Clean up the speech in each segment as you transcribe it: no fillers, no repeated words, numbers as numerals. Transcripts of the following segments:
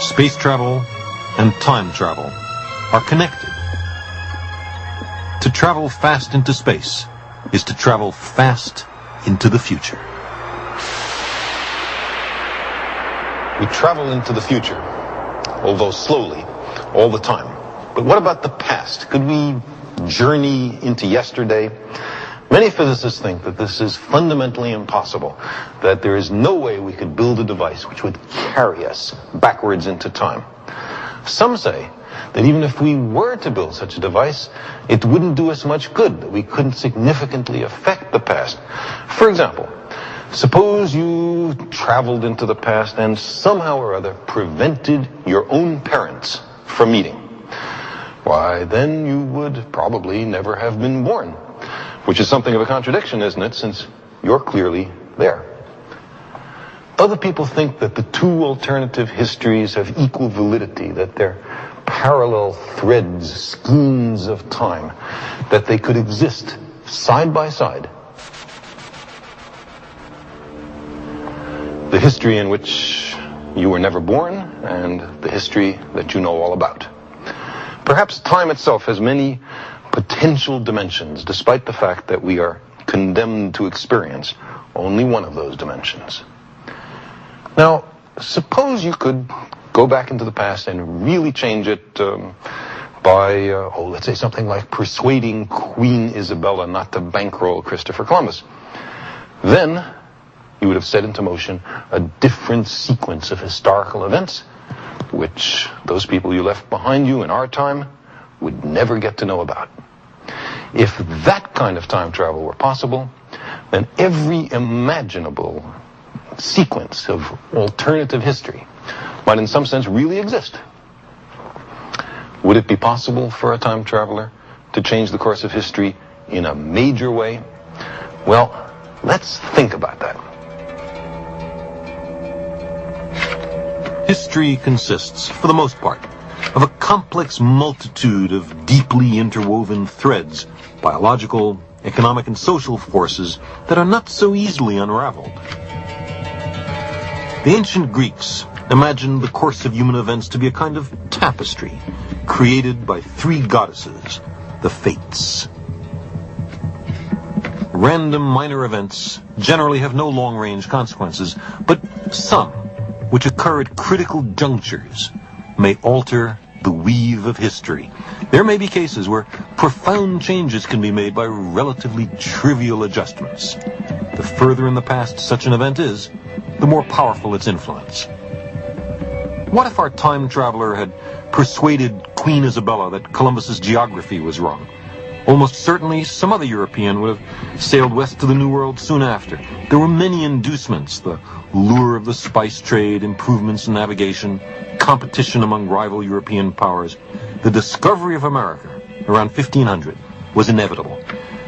Space travel and time travel are connected. To travel fast into space is to travel fast into the future. We travel into the future, although slowly, all the time. But what about the past? Could we journey into yesterday? Many physicists think that this is fundamentally impossible, that there is no way we could build a device which would carry us backwards into time. Some say that even if we were to build such a device, it wouldn't do us much good, that we couldn't significantly affect the past. For example, suppose you traveled into the past and somehow or other prevented your own parents from meeting. Why, then you would probably never have been born, which is something of a contradiction, isn't it, since you're clearly there. Other people think that the two alternative histories have equal validity, that they're parallel threads, skeins of time, that they could exist side by side. The history in which you were never born, and the history that you know all about. Perhaps time itself has many potential dimensions, despite the fact that we are condemned to experience only one of those dimensions. Now, suppose you could go back into the past and really change it by, let's say something like persuading Queen Isabella not to bankroll Christopher Columbus. Then you would have set into motion a different sequence of historical events, which those people you left behind you in our time would never get to know about. If that kind of time travel were possible, then every imaginable sequence of alternative history might in some sense really exist. Would it be possible for a time traveler to change the course of history in a major way? Well, let's think about that. History consists, for the most part, of a complex multitude of deeply interwoven threads, biological, economic, and social forces that are not so easily unraveled. The ancient Greeks imagined the course of human events to be a kind of tapestry created by three goddesses, the Fates. Random minor events generally have no long-range consequences, but some, which occur at critical junctures, may alter the weave of history. There may be cases where profound changes can be made by relatively trivial adjustments. The further in the past such an event is, the more powerful its influence. What if our time traveler had persuaded Queen Isabella that Columbus's geography was wrong? Almost certainly some other European would have sailed west to the New World soon after. There were many inducements: the lure of the spice trade, improvements in navigation, competition among rival European powers. The discovery of America around 1500 was inevitable.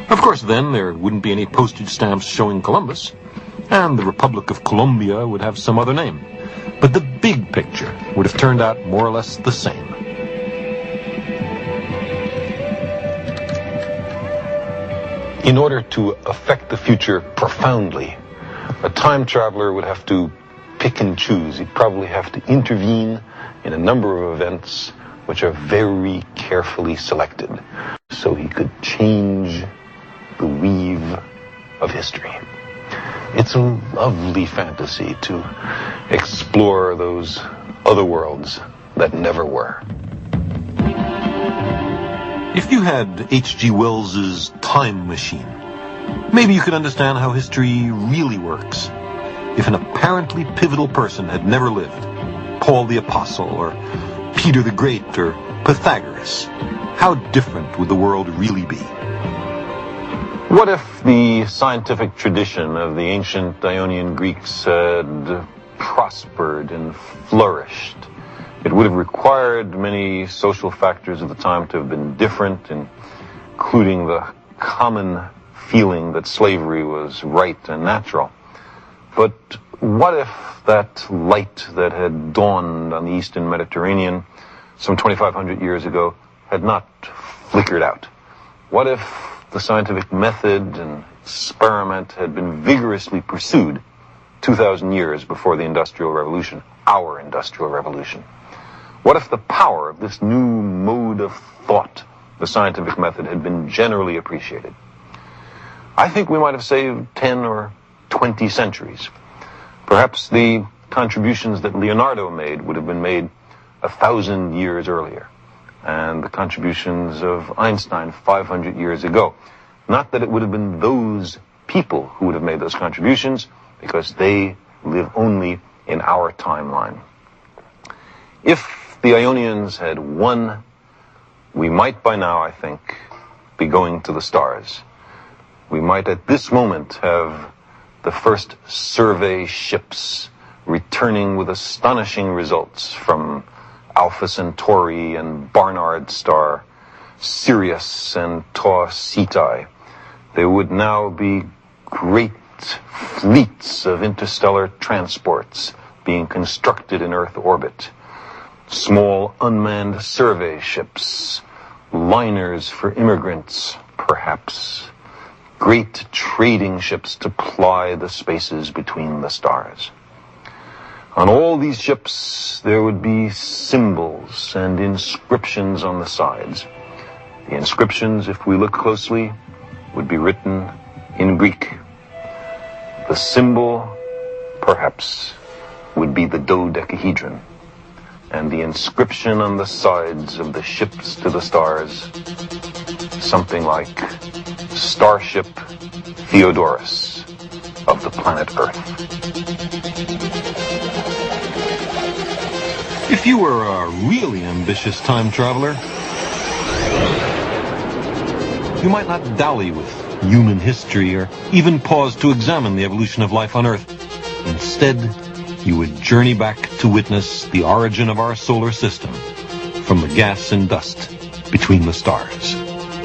Of course, then there wouldn't be any postage stamps showing Columbus, and the Republic of Colombia would have some other name. But the big picture would have turned out more or less the same. In order to affect the future profoundly, a time traveler would have to pick and choose. He'd probably have to intervene in a number of events which are very carefully selected, so he could change the weave of history. It's a lovely fantasy to explore those other worlds that never were. If you had H.G. Wells's time machine, maybe you could understand how history really works. If an apparently pivotal person had never lived, Paul the Apostle or Peter the Great or Pythagoras, how different would the world really be? What if the scientific tradition of the ancient Ionian Greeks had prospered and flourished? It would have required many social factors of the time to have been different, including the common feeling that slavery was right and natural. But what if that light that had dawned on the Eastern Mediterranean some 2,500 years ago had not flickered out? What if the scientific method and experiment had been vigorously pursued 2,000 years before the Industrial Revolution? our industrial revolution? What if the power of this new mode of thought, the scientific method, had been generally appreciated? I think we might have saved 10 or 20 centuries. Perhaps the contributions that Leonardo made would have been made 1,000 years earlier, and the contributions of Einstein 500 years ago. Not that it would have been those people who would have made those contributions, because they live only in our timeline. If the Ionians had won, we might by now, I think, be going to the stars. We might at this moment have the first survey ships returning with astonishing results from Alpha Centauri and Barnard Star, Sirius and Tau Ceti. There would now be great fleets of interstellar transports being constructed in Earth orbit, small unmanned survey ships, liners for immigrants, perhaps, great trading ships to ply the spaces between the stars. On all these ships, there would be symbols and inscriptions on the sides. The inscriptions, if we look closely, would be written in Greek. The symbol, perhaps, would be the dodecahedron, and the inscription on the sides of the ships to the stars, something like Starship Theodorus of the planet Earth. If you were a really ambitious time traveler, you might not dally with human history or even pause to examine the evolution of life on Earth. Instead, you would journey back to witness the origin of our solar system from the gas and dust between the stars.